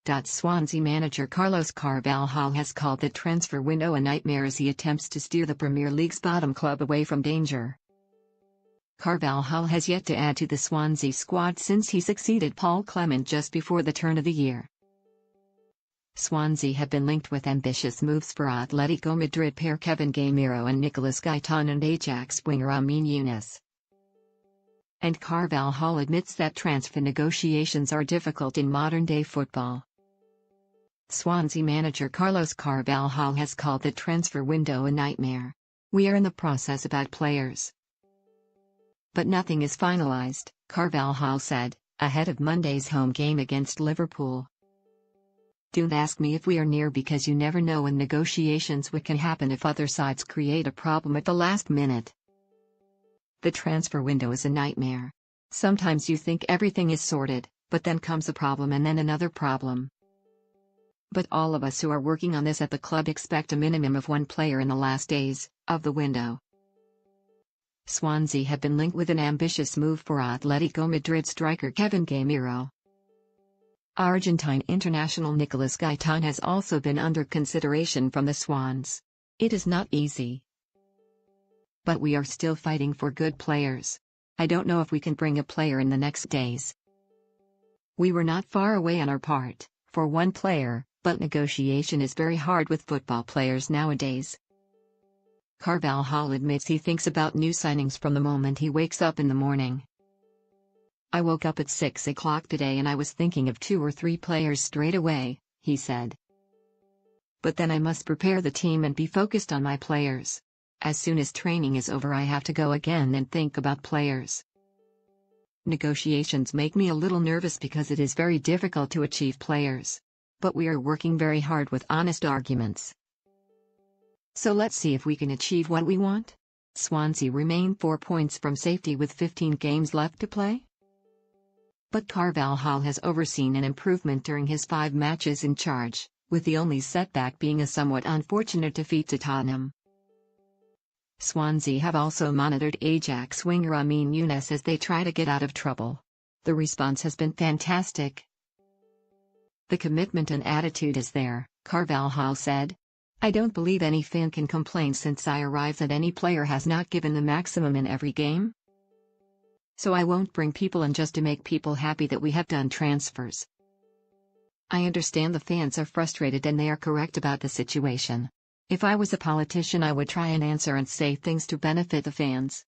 Swansea manager Carvalhal has called the transfer window a nightmare as he attempts to steer the Premier League's bottom club away from danger. Carvalhal has yet to add to the Swansea squad since he succeeded Paul Clement just before the turn of the year. Swansea have been linked with ambitious moves for Atletico Madrid pair Kevin Gameiro and Nicolas Gaitan and Ajax winger Amin Younes. And Carvalhal admits that transfer negotiations are difficult in modern-day football. Swansea manager Carvalhal has called the transfer window a nightmare. "We are in the process about players, but nothing is finalised," Carvalhal said, ahead of Monday's home game against Liverpool. "Don't ask me if we are near because you never know in negotiations what can happen if other sides create a problem at the last minute. The transfer window is a nightmare. Sometimes you think everything is sorted, but then comes a problem and then another problem. But all of us who are working on this at the club expect a minimum of one player in the last days of the window." Swansea have been linked with an ambitious move for Atletico Madrid striker Kevin Gameiro. Argentine international Nicolas Gaitan has also been under consideration from the Swans. "It is not easy, but we are still fighting for good players. I don't know if we can bring a player in the next days. We were not far away on our part, for one player, but negotiation is very hard with football players nowadays." Carvalhal admits he thinks about new signings from the moment he wakes up in the morning. "I woke up at 6 o'clock today and I was thinking of 2 or 3 players straight away," he said. "But then I must prepare the team and be focused on my players. As soon as training is over I have to go again and think about players. Negotiations make me a little nervous because it is very difficult to achieve players. But we are working very hard with honest arguments. So let's see if we can achieve what we want." Swansea remain 4 points from safety with 15 games left to play. But Carvalhal has overseen an improvement during his 5 matches in charge, with the only setback being a somewhat unfortunate defeat to Tottenham. Swansea have also monitored Ajax winger Amin Younes as they try to get out of trouble. The response has been fantastic. "The commitment and attitude is there," Carvalhal said. "I don't believe any fan can complain since I arrived that any player has not given the maximum in every game. So I won't bring people in just to make people happy that we have done transfers. I understand the fans are frustrated and they are correct about the situation. If I was a politician I would try and answer and say things to benefit the fans.